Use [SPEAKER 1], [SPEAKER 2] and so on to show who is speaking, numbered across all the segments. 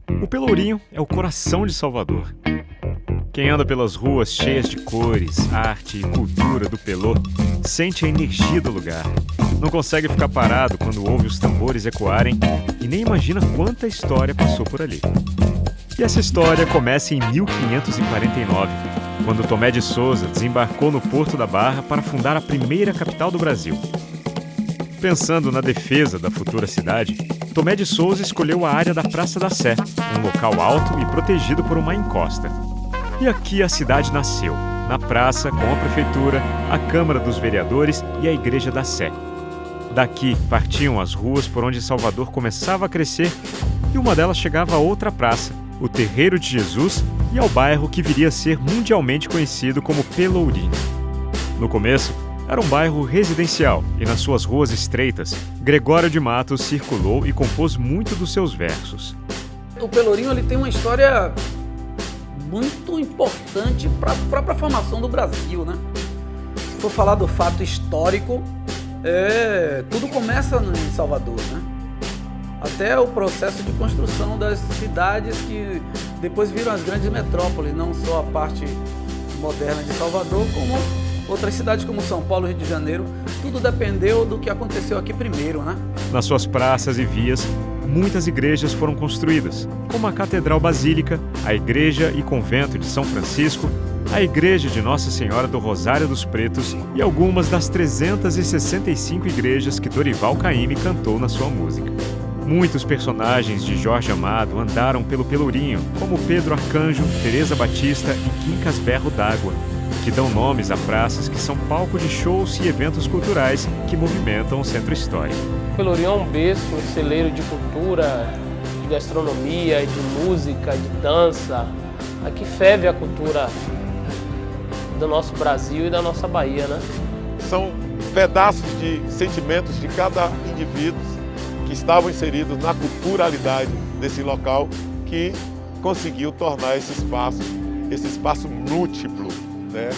[SPEAKER 1] O Pelourinho é o coração de Salvador. Quem anda pelas ruas cheias de cores, arte e cultura do Pelô sente a energia do lugar. Não consegue ficar parado quando ouve os tambores ecoarem e nem imagina quanta história passou por ali. E essa história começa em 1549, quando Tomé de Souza desembarcou no Porto da Barra para fundar a primeira capital do Brasil. Pensando na defesa da futura cidade, Tomé de Souza escolheu a área da Praça da Sé, um local alto e protegido por uma encosta. E aqui a cidade nasceu, na praça com a prefeitura, a Câmara dos Vereadores e a Igreja da Sé. Daqui partiam as ruas por onde Salvador começava a crescer e uma delas chegava a outra praça, o Terreiro de Jesus, e ao bairro que viria a ser mundialmente conhecido como Pelourinho. No começo, era um bairro residencial e nas suas ruas estreitas, Gregório de Matos circulou e compôs muito dos seus versos.
[SPEAKER 2] O Pelourinho ele tem uma história muito importante para a própria formação do Brasil, né? Se for falar do fato histórico, tudo começa em Salvador, né? Até o processo de construção das cidades que depois viram as grandes metrópoles, não só a parte moderna de Salvador, como outras cidades como São Paulo e Rio de Janeiro. Tudo dependeu do que aconteceu aqui primeiro, né?
[SPEAKER 1] Nas suas praças e vias, muitas igrejas foram construídas, como a Catedral Basílica, a Igreja e Convento de São Francisco, a Igreja de Nossa Senhora do Rosário dos Pretos e algumas das 365 igrejas que Dorival Caymmi cantou na sua música. Muitos personagens de Jorge Amado andaram pelo Pelourinho, como Pedro Arcanjo, Teresa Batista e Quincas Berro d'Água, que dão nomes a praças que são palco de shows e eventos culturais que movimentam o centro histórico.
[SPEAKER 3] O Pelourinho é um berço, um celeiro de cultura, de gastronomia, de música, de dança. Aqui ferve a cultura do nosso Brasil e da nossa Bahia, né?
[SPEAKER 4] São pedaços de sentimentos de cada indivíduo que estavam inseridos na culturalidade desse local que conseguiu tornar esse espaço múltiplo, né?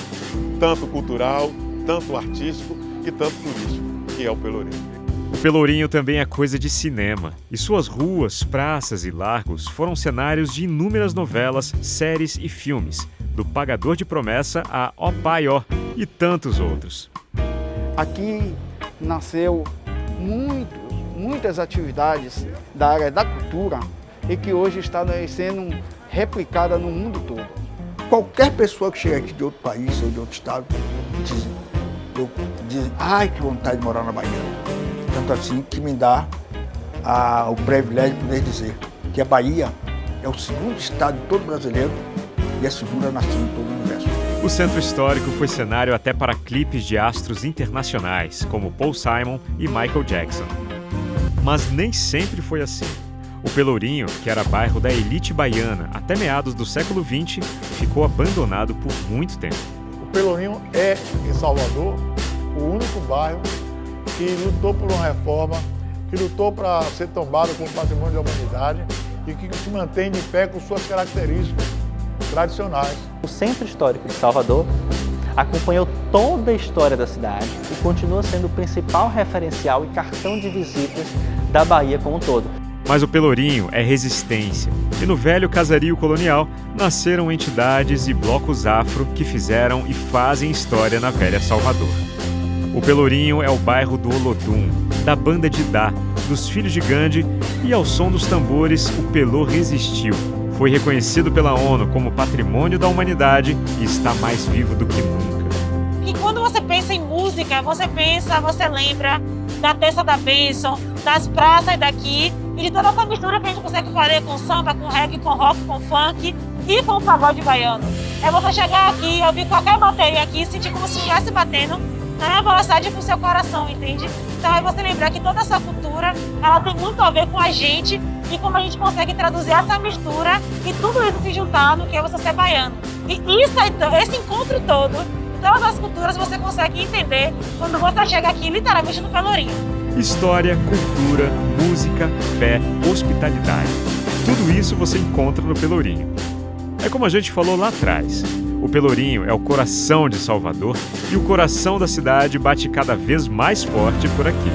[SPEAKER 4] Tanto cultural, tanto artístico e tanto turístico, que é o Pelourinho.
[SPEAKER 1] O Pelourinho também é coisa de cinema, e suas ruas, praças e largos foram cenários de inúmeras novelas, séries e filmes, do Pagador de Promessa a Ó Pai Ó e tantos outros.
[SPEAKER 5] Aqui nasceu muitas atividades da área da cultura e que hoje está sendo replicada no mundo todo.
[SPEAKER 6] Qualquer pessoa que chega aqui de outro país ou de outro estado diz ai, que vontade de morar na Bahia. Tanto assim que me dá o privilégio de poder dizer que a Bahia é o segundo estado de todo brasileiro e a segunda nação de todo o universo.
[SPEAKER 1] O centro histórico foi cenário até para clipes de astros internacionais, como Paul Simon e Michael Jackson. Mas nem sempre foi assim. O Pelourinho, que era bairro da elite baiana até meados do século XX, ficou abandonado por muito tempo.
[SPEAKER 7] O Pelourinho é, em Salvador, o único bairro que lutou por uma reforma, que lutou para ser tombado como patrimônio da humanidade e que se mantém de pé com suas características tradicionais.
[SPEAKER 8] O Centro Histórico de Salvador acompanhou toda a história da cidade e continua sendo o principal referencial e cartão de visitas da Bahia como um todo.
[SPEAKER 1] Mas o Pelourinho é resistência, e no velho casario colonial nasceram entidades e blocos afro que fizeram e fazem história na velha Salvador. O Pelourinho é o bairro do Olodum, da banda de Dá, dos filhos de Gandhi, e ao som dos tambores o Pelô resistiu. Foi reconhecido pela ONU como Patrimônio da Humanidade e está mais vivo do que nunca.
[SPEAKER 9] E quando você pensa em música, você lembra da Terça da Bênção, das praças daqui e de toda essa mistura que a gente consegue fazer com samba, com reggae, com rock, com funk e com o pagode baiano. É você chegar aqui, ouvir qualquer bateria aqui e sentir como se estivesse batendo na mesma velocidade pro seu coração, entende? Então é você lembrar que toda essa cultura, ela tem muito a ver com a gente e como a gente consegue traduzir essa mistura e tudo isso se juntar no que é você ser baiano. E isso, esse encontro todo, todas as culturas você consegue entender quando você chega aqui literalmente no Pelourinho.
[SPEAKER 1] História, cultura, música, fé, hospitalidade. Tudo isso você encontra no Pelourinho. É como a gente falou lá atrás. O Pelourinho é o coração de Salvador e o coração da cidade bate cada vez mais forte por aqui.